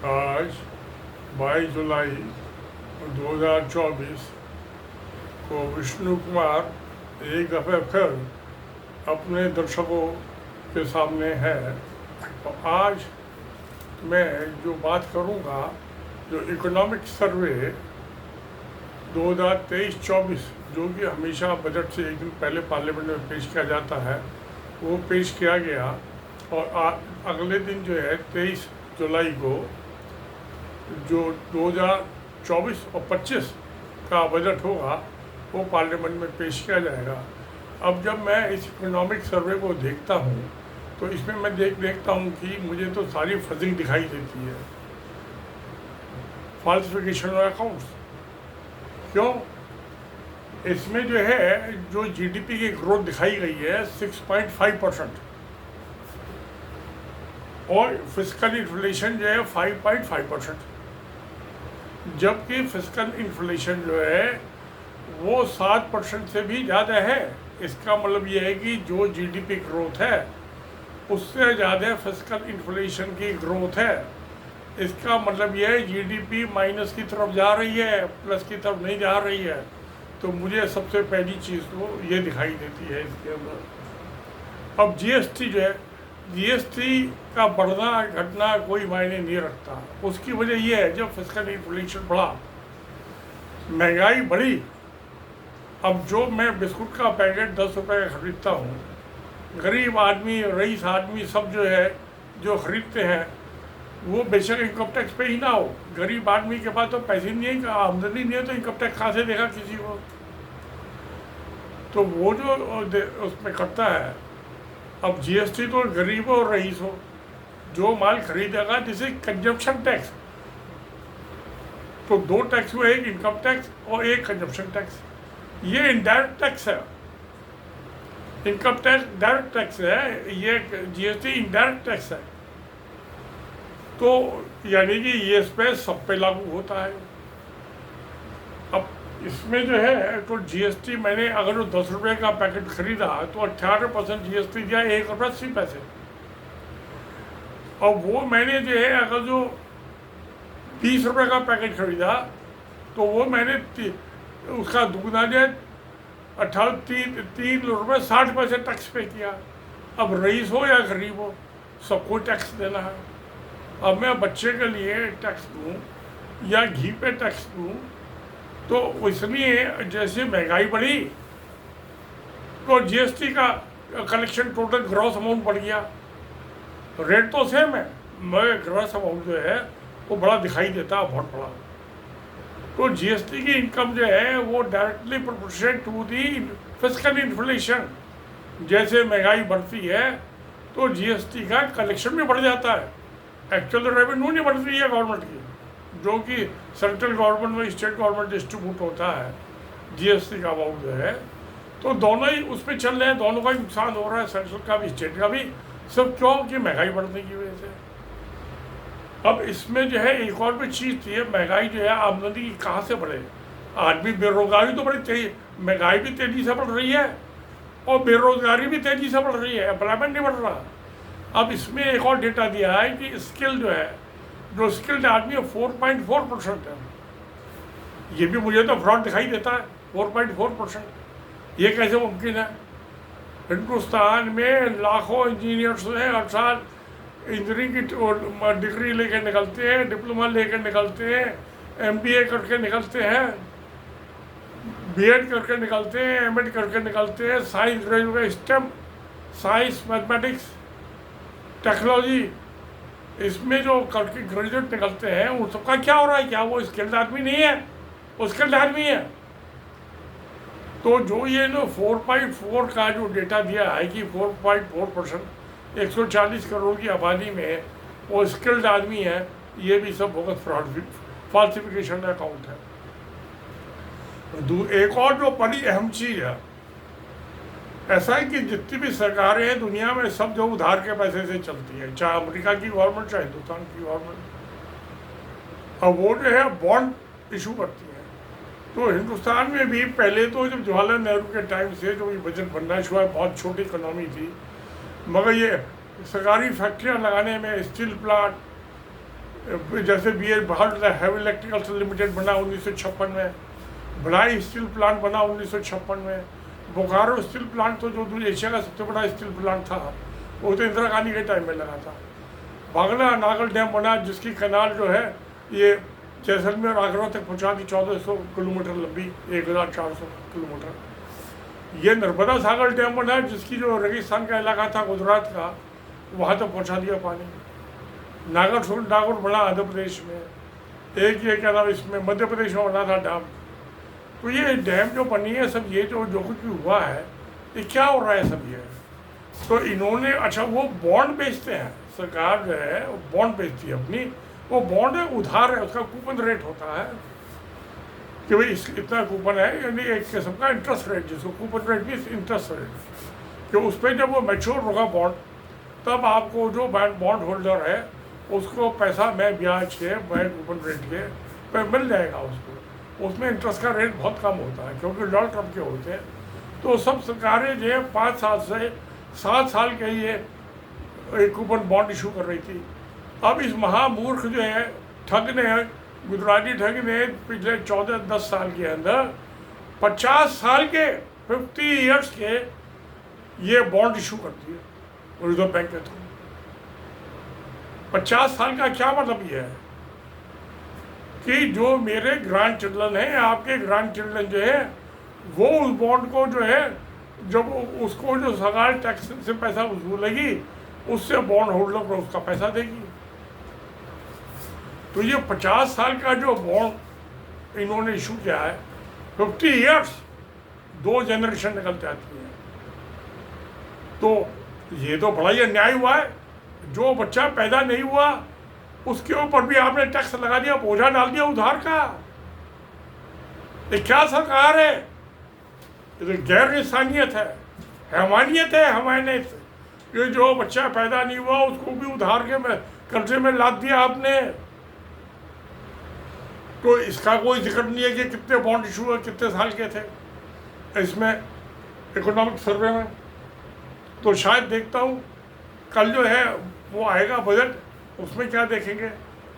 आज 22 जुलाई 2024 को विष्णु कुमार एक दफ़े फिर अपने दर्शकों के सामने है। तो आज मैं जो बात करूंगा, जो इकोनॉमिक सर्वे 2023-24 जो कि हमेशा बजट से एक दिन पहले पार्लियामेंट में पेश किया जाता है, वो पेश किया गया। और अगले दिन जो है 23 जुलाई को जो 2024 और 25 का बजट होगा वो पार्लियामेंट में पेश किया जाएगा। अब जब मैं इस इकोनॉमिक सर्वे को देखता हूँ तो इसमें मैं देखता हूँ कि मुझे तो सारी फजिंग दिखाई देती है, फॉल्सिफिकेशन ऑफ अकाउंट्स। क्यों? इसमें जो है जो जीडीपी की ग्रोथ दिखाई गई है 6.5% और फिस्कल इन्फ्लेशन जो है 5.5%, जबकि फिस्कल इन्फ्लेशन जो है वो 7% से भी ज़्यादा है। इसका मतलब ये है कि जो जीडीपी ग्रोथ है उससे ज़्यादा फिस्कल इन्फ्लेशन की ग्रोथ है। इसका मतलब ये है जीडीपी माइनस की तरफ जा रही है, प्लस की तरफ नहीं जा रही है। तो मुझे सबसे पहली चीज़ तो ये दिखाई देती है इसके अंदर। अब जीएसटी जो है, जीएसटी का बढ़ना घटना कोई मायने नहीं रखता। उसकी वजह यह है जब फिस्कल इन्फ्लेशन बढ़ा, महंगाई बढ़ी। अब जो मैं बिस्कुट का पैकेट 10 रुपये का खरीदता हूँ, गरीब आदमी, रईस आदमी सब जो है जो खरीदते हैं वो बेशक इनकम टैक्स पे ही ना हो, गरीब आदमी के पास तो पैसे नहीं है, आमदनी नहीं है, तो इनकम टैक्स कहाँ से देगा किसी को? तो वो जो उसमें करता है। अब जीएसटी तो गरीब हो और रईस हो, जो माल खरीदेगा, दिस इज कंजम्पशन टैक्स। तो दो टैक्स हुए, एक इनकम टैक्स और एक कंजम्पशन टैक्स। ये इनडायरेक्ट टैक्स है। इनकम टैक्स डायरेक्ट टैक्स है, ये जीएसटी इनडायरेक्ट टैक्स है। तो यानी कि ये इस पे सब पे लागू होता है। अब इसमें जो है तो जीएसटी मैंने अगर जो 10 रुपये का पैकेट खरीदा तो 18% जीएसटी दिया, 1 रुपये 80 पैसे। और वो मैंने जो है अगर जो 20 रुपये का पैकेट खरीदा तो वो मैंने उसका दुगना जो है 3 रुपये 60 पैसे टैक्स पे किया। अब रईस हो या गरीब हो, सबको टैक्स देना है। अब मैं बच्चे के लिए टैक्स दूँ या घी पे टैक्स दूँ, तो इसलिए जैसे महंगाई बढ़ी तो जीएसटी का कलेक्शन टोटल ग्रॉस अमाउंट बढ़ गया। रेट तो सेम है मगर ग्रॉस अमाउंट जो है वो बड़ा दिखाई देता है, बहुत बड़ा। तो जीएसटी की इनकम जो है वो directly proportionate to the fiscal inflation. जैसे महंगाई बढ़ती है तो जीएसटी का कलेक्शन भी बढ़ जाता है। एक्चुअल रेवेन्यू नहीं बढ़ रही है गवर्नमेंट की, जो कि सेंट्रल गवर्नमेंट में स्टेट गवर्नमेंट डिस्ट्रीब्यूट होता है जीएसटी का अमाउंट जो है। तो दोनों ही उस पर चल रहे हैं, दोनों का ही नुकसान हो रहा है, सेंट्रल का भी स्टेट का भी। सब क्यों? कि महंगाई बढ़ने की वजह से। अब इसमें जो है एक और भी चीज़ थी, महंगाई जो है आमदनी कहाँ से बढ़े? आदमी बेरोजगारी तो बड़ी तेजी, महंगाई भी तेज़ी से बढ़ रही है और बेरोजगारी भी तेज़ी से बढ़ रही है, एम्प्लॉयमेंट नहीं बढ़ रहा। अब इसमें एक और डेटा दिया है कि स्किल जो है, जो स्किल्ड आदमी है 4.4% है। ये भी मुझे तो फ्रॉड दिखाई देता है, 4.4%। ये कैसे मुमकिन है? हिंदुस्तान में लाखों इंजीनियर्स हैं, हर साल इंजीनियरिंग की डिग्री लेकर निकलते हैं, डिप्लोमा लेकर निकलते हैं, एमबीए करके निकलते हैं, बीएड करके निकलते हैं, एमएड करके निकलते हैं, science graduate, stem, science, mathematics, technology, इसमें जो करके ग्रेजुएट निकलते हैं उन सबका क्या हो रहा है? क्या वो स्किल्ड आदमी नहीं है? वो स्किल्ड आदमी है। तो जो ये 4.4 का जो डेटा दिया है कि 4.4% 140 करोड़ की आबादी में वो स्किल्ड आदमी है, ये भी सब बोगस फ्रॉड, फॉल्सिफिकेशन अकाउंट है। एक और जो बड़ी अहम चीज़ है, ऐसा है कि जितनी भी सरकारें हैं दुनिया में सब जो उधार के पैसे से चलती है, चाहे अमेरिका की गवर्नमेंट चाहे हिंदुस्तान की गवर्नमेंट। अब वो जो है बॉन्ड इशू करती है। तो हिंदुस्तान में भी पहले तो जब जवाहरलाल नेहरू के टाइम से जो ये बजट बनना शुरू हुआ, बहुत छोटी इकोनॉमी थी, मगर ये सरकारी फैक्ट्रियाँ लगाने में, स्टील प्लांट, जैसे भारत हैवी इलेक्ट्रिकल्स लिमिटेड बना 1956 में, भिलाई स्टील प्लांट बना 1956 में, बोकारो स्टील प्लांट तो जो एशिया का सबसे बड़ा स्टील प्लांट था वो तो इंदिरा गांधी के टाइम में लगा था। बांग्ला नागल डैम बना जिसकी कैनाल जो है ये जैसलमेर आगरा तक पहुँचा दी, 1400 किलोमीटर लंबी, 1400 किलोमीटर। ये नर्मदा सागर डैम बना जिसकी जो रेगिस्तान का इलाका था गुजरात का वहाँ तक पहुँचा दिया पानी। नागौर बना आंध्र प्रदेश में, एक ये क्या नाम इसमें मध्य प्रदेश में बना था डैम। तो ये डैम जो बनी है सब ये जो कुछ भी हुआ है ये क्या हो रहा है सब ये। तो इन्होंने अच्छा वो बॉन्ड बेचते हैं, सरकार जो है वो बॉन्ड बेचती है अपनी, वो बॉन्ड है उधार है, उसका कूपन रेट होता है कि भाई इतना कूपन है, यानी एक किस्म का इंटरेस्ट रेट, जिसको कूपन रेट भी इंटरेस्ट रेट, कि उस पर जब वो मैच्योर होगा बॉन्ड तब आपको जो बॉन्ड होल्डर है उसको पैसा में ब्याज के बैंक कूपन रेट के पर मिल जाएगा उसको। उसमें इंटरेस्ट का रेट बहुत कम होता है क्योंकि डॉलर ट्रम्प के होते हैं। तो सब सरकारें जो है 5 साल से 7 साल के ये कूपन बॉन्ड इशू कर रही थी। अब इस महामूर्ख जो है ठग ने, गुजराती ठग ने पिछले 14-10 साल के अंदर 50 साल के 50 ईयर्स के ये बॉन्ड इशू कर दिए रिजर्व बैंक के थ्रू। 50 साल का क्या मतलब ये है कि जो मेरे ग्रैंड चिल्ड्रन हैं, आपके ग्रैंड चिल्ड्रन जो है वो उस बॉन्ड को जो है जब उसको जो सरकार टैक्स से पैसा वसूलेगी उससे बॉन्ड होल्डर को उसका पैसा देगी। तो ये 50 साल का जो बॉन्ड इन्होंने इशू किया है, 50 ईयर्स, 2 जनरेशन निकल जाती है। तो ये तो बड़ा ही अन्याय हुआ है। जो बच्चा पैदा नहीं हुआ उसके ऊपर भी आपने टैक्स लगा दिया, बोझा डाल दिया उधार का। ये क्या सरकार है? ये तो गैर इंसानियत है, हैवानियत है, हमायत। ये जो बच्चा पैदा नहीं हुआ उसको भी उधार के कर्जे में लाद दिया आपने। तो इसका कोई जिक्र नहीं है कि कितने बॉन्ड इशू है, कितने साल के थे इसमें इकोनॉमिक सर्वे में। तो शायद देखता हूँ कल जो है वो आएगा बजट, उसमें क्या देखेंगे।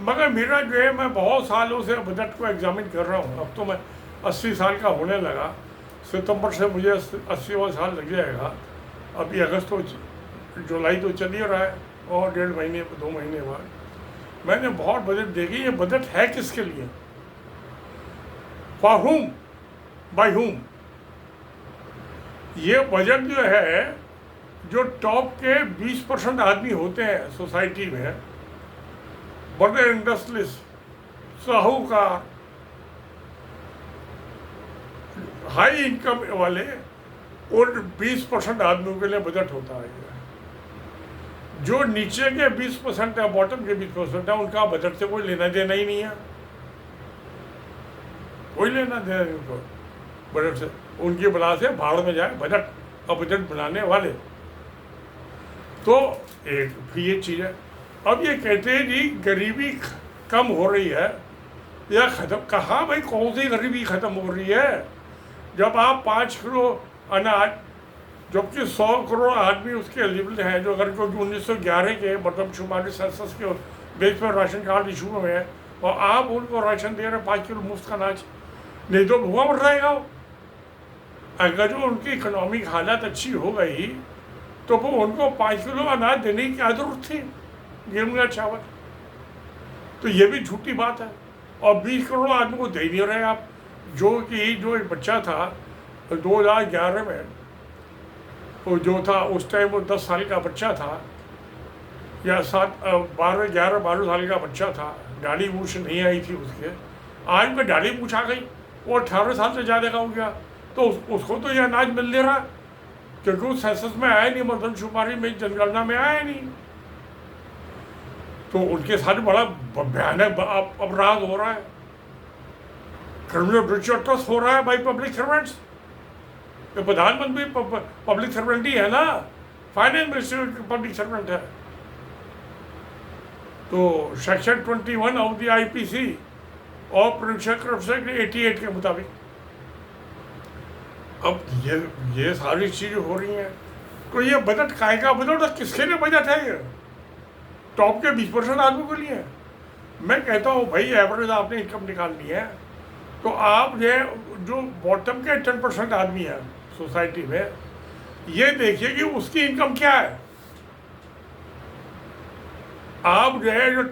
मगर मेरा जो है मैं बहुत सालों से बजट को एग्जामिन कर रहा हूँ। अब तो मैं 80 साल का होने लगा, सितंबर से मुझे 80वां साल लग जाएगा। अभी अगस्त तो जुलाई तो चल ही रहा है और 1.5 महीने 2 महीने बाद मैंने बहुत बजट देखी। ये बजट है किसके लिए? फॉर हुम, बाय हुम? ये बजट जो है जो टॉप के 20% आदमी होते हैं सोसाइटी में, बड़े इंडस्ट्रियलिस्ट, साहूकार, हाई इनकम वाले, और 20% आदमियों के लिए बजट होता है। जो नीचे के 20% है, बॉटम के 20% है, उनका बजट से कोई लेना देना ही नहीं है। कोई लेना देना नहीं उनको बजट से। उनकी बला से भाड़ में जाए बजट और बजट बनाने वाले। तो एक भी ये चीज़ है। अब ये कहते हैं जी गरीबी कम हो रही है या ख़त्म। कहाँ भाई, कौन सी गरीबी ख़त्म हो रही है? जब आप 5 किलो अनाज, जबकि 100 करोड़ आदमी उसके एलिजिबल हैं, जो अगर 1911 के मरदमशुमारी सेंसस के बेस पर राशन कार्ड इशू में है, और आप उनको राशन दे रहे हैं 5 किलो मुफ्त अनाज, नहीं तो भूखा मर जाएगा वो। अगर जो उनकी इकोनॉमिक हालत अच्छी हो गई तो वो उनको 5 किलो अनाज देने की क्या जरूरत थी, गेहूँ या चावल? तो ये भी झूठी बात है। और 20 करोड़ आदमी को दे नहीं रहे आप। जो एक बच्चा था 2011 में, वो जो था उस टाइम वो 10 साल का बच्चा था या 11-12 साल का बच्चा था, दाढ़ी मूछ नहीं आई थी उसके। आज में दाढ़ी मूछ आ गई, वो 18 साल से ज़्यादा का हो गया, तो उसको तो ये अनाज मिल नहीं रहा क्योंकि उस सेंसस में आया नहीं, मरदमशुमारी में, जनगणना में आया नहीं। तो उनके साथ बड़ा भयानक अपराध हो रहा है, क्रिमिनल ब्रीच ऑफ ट्रस्ट हो रहा है बाई पब्लिक सर्वेंट्स। तो प्रधानमंत्री पब्लिक सर्वेंट ही है ना, फाइनेंस मिनिस्टर पब्लिक सर्वेंट है। तो सेक्शन 21 ऑफ द IPC और प्रोविंशियल करप्शन 88 के मुताबिक अब ये सारी चीज़ें हो रही हैं। तो ये बजट काहे का बजट है? किसके लिए बजट है? ये टॉप के 20% आदमी के लिए। मैं कहता हूँ भाई एवरेज आपने इनकम निकालनी है तो आप जो बॉटम के 10% आदमी है सोसाइटी में, ये देखिए कि उसकी इनकम क्या है। आप जो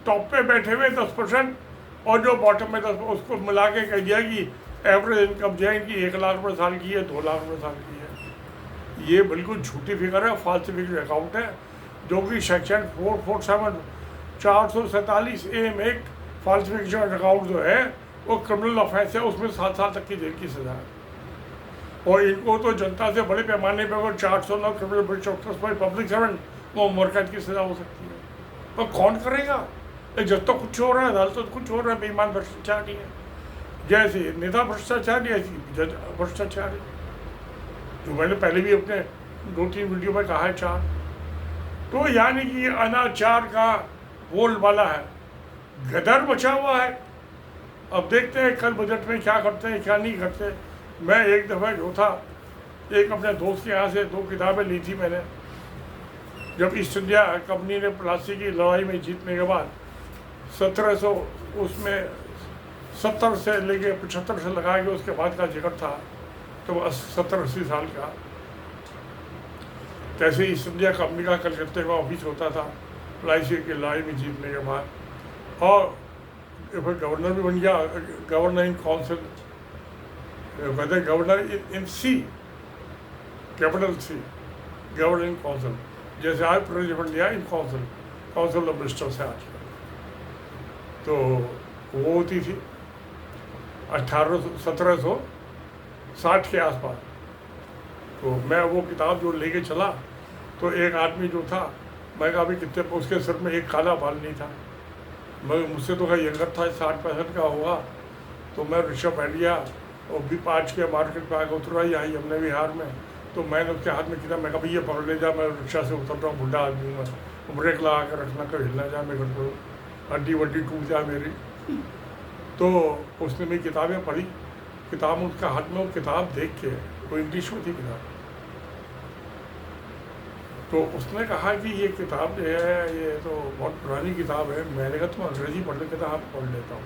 टॉप पे बैठे हुए 10% और जो बॉटम में 10, उसको मिला के कह दिया कि एवरेज इनकम जो है इनकी 1 लाख रुपये साल की है, 2 लाख रुपये साल की है। ये बिल्कुल झूठी फिगर है, फाल्सिफिकेटेड अकाउंट है, जो कि सेक्शन 447 447A में एक फाल्सिफिकेशन अकाउंट जो है वो क्रिमिनल ऑफेंस है, उसमें 7 साल तक की जेल की सजा है। और इनको तो जनता से बड़े पैमाने पर अगर 409 criminal breach of trust by public servant, वो उम्र कैद की सजा हो सकती है। तो कौन करेगा? जब तक कुछ हो रहा है, अदालत तो कुछ हो रहा है, बेईमान भ्रष्टाचारी है। जैसे नेता भ्रष्टाचारी, ऐसी जज भ्रष्टाचारी, जो मैंने पहले भी अपने 2-3 वीडियो में कहा है 4। तो यानी कि अनाचार का बोलबाला है, गदर बचा हुआ है। अब देखते हैं कल बजट में क्या करते हैं क्या नहीं करते। मैं एक दफ़ा जो था, एक अपने दोस्त के यहाँ से 2 किताबें ली थी मैंने, जब ईस्ट इंडिया कंपनी ने प्लासी की लड़ाई में जीतने के बाद 1700 उसमें 70 से लेके 75 से लगा के उसके बाद का जिक्र था, तो 70-80 साल का। कैसे ईस्ट इंडिया कंपनी का कलकत्ते का ऑफिस होता था प्लासी की लड़ाई में जीतने के बाद, और फिर गवर्नर भी बन गया, गवर्नर इन काउंसिल, कहते हैं governor in C, capital C, governor in council. जैसे आज प्रेसिडेंट लिया in council, council of minister से आज। तो वो होती थी 1760 के आसपास। तो मैं वो किताब जो लेके चला, तो एक आदमी जो था, मैं कहा अभी कितने, उसके सिर में एक काला बाल नहीं था। मैं मुझसे तो कहीं यंगर था, 60-65 का होगा। तो मैं रिक्शा बैठ गया और भी 5 के मार्केट पे आकर उतरा, यहाँ यमुना विहार में। तो मैंने उसके हाथ में किया, मैं कहा भैया पकड़ ले जा, मैं रिक्शा से उतर रहा हूँ, बुढ़ा आदमी मैं, ब्रेक लगा कर रखना, कभी हिलना जा, मेरे को हड्डी वड्डी टूट जाए मेरी। तो उसने मेरी किताबें पढ़ी, किताब उसका हाथ में, वो किताब देख के, वो इंग्लिश में थी किताब, तो उसने कहा कि ये किताब जो है ये तो बहुत पुरानी किताब है। मैंने कहा तुम अंग्रेजी पढ़ लेते, आप पढ़ लेता हूँ।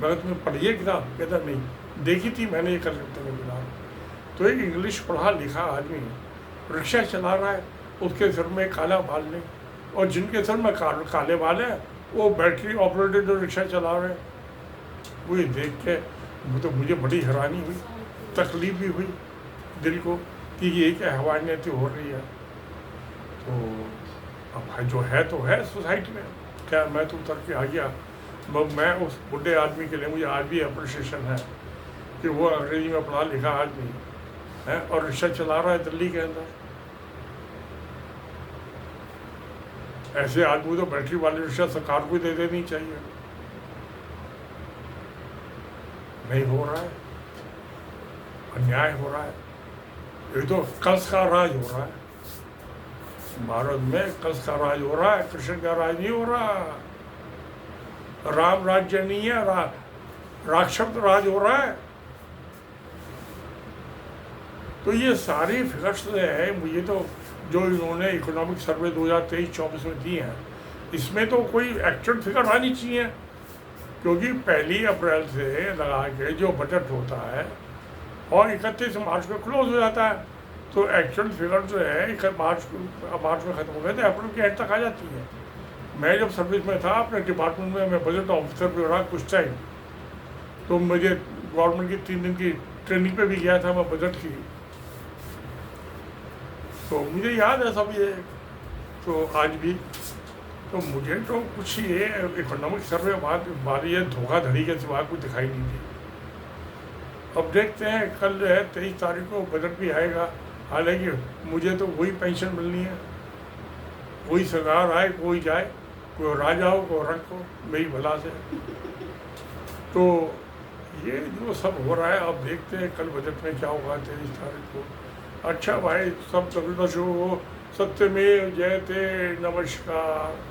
मैंने कहा तुम्हें पढ़िए किताब? कहता नहीं, देखी थी मैंने ये कलकत्ते में किताब। तो एक इंग्लिश पढ़ा लिखा आदमी रिक्शा चला रहा है, उसके सिर में काला बाल नहीं, और जिनके सिर में काले बाल हैं वो बैटरी ऑपरेटेड जो रिक्शा चला रहे हैं। वो ये देख के तो मुझे बड़ी हैरानी हुई, तकलीफ भी हुई दिल को कि ये क्या हैवानियत हो रही है। तो अब जो है तो है सोसाइटी में, क्या मैं तो उतर के आ गया। मैं उस बुढ़े आदमी के लिए मुझे आज भी अप्रिशिएशन है कि वो अंग्रेजी में पढ़ा लिखा आदमी है और रिक्शा चला रहा है दिल्ली के अंदर। ऐसे आदमी तो बैटरी वाली रिक्शा सरकार को दे देनी चाहिए। नहीं हो रहा है, अन्याय हो रहा है। ये तो कंस का राज हो रहा है भारत में, कंस का राज हो रहा है, कृष्ण का राज नहीं हो रहा, राम राज्य नहीं है, राक्षस राज हो रहा है। तो ये सारी फिगर्स है, मुझे तो जो इन्होंने इकोनॉमिक सर्वे 2023-24 में दी है, इसमें तो कोई एक्चुअल फिगर आनी चाहिए, क्योंकि 1 अप्रैल से लगा के जो बजट होता है और 31 मार्च को क्लोज हो जाता है, तो एक्चुअल फिगर जो है मार्च में ख़त्म हो गया तो अप्रैल के एंड तक आ जाती है। मैं जब सर्विस में था अपने डिपार्टमेंट में, मैं बजट ऑफिसर भी रहा कुछ टाइम, तो मुझे गवर्नमेंट की 3 दिन की ट्रेनिंग पे भी गया था मैं बजट की, तो मुझे याद है सब ये। तो आज भी तो मुझे तो कुछ ये इकोनॉमिक सर्वे बाद ये धोखाधड़ी के सिवा कुछ दिखाई नहीं दी। अब देखते हैं, कल जो है 23 तारीख को बजट भी आएगा। हालांकि मुझे तो वही पेंशन मिलनी है, कोई सरकार आए कोई जाए, कोई राजा हो कोई रंग हो, मेरी भला से। तो ये जो सब हो रहा है, अब देखते हैं कल बजट में क्या होगा 23 तारीख को। अच्छा भाई, सब तगड़ा शो हो, सत्यमेव जयते, नमस्कार।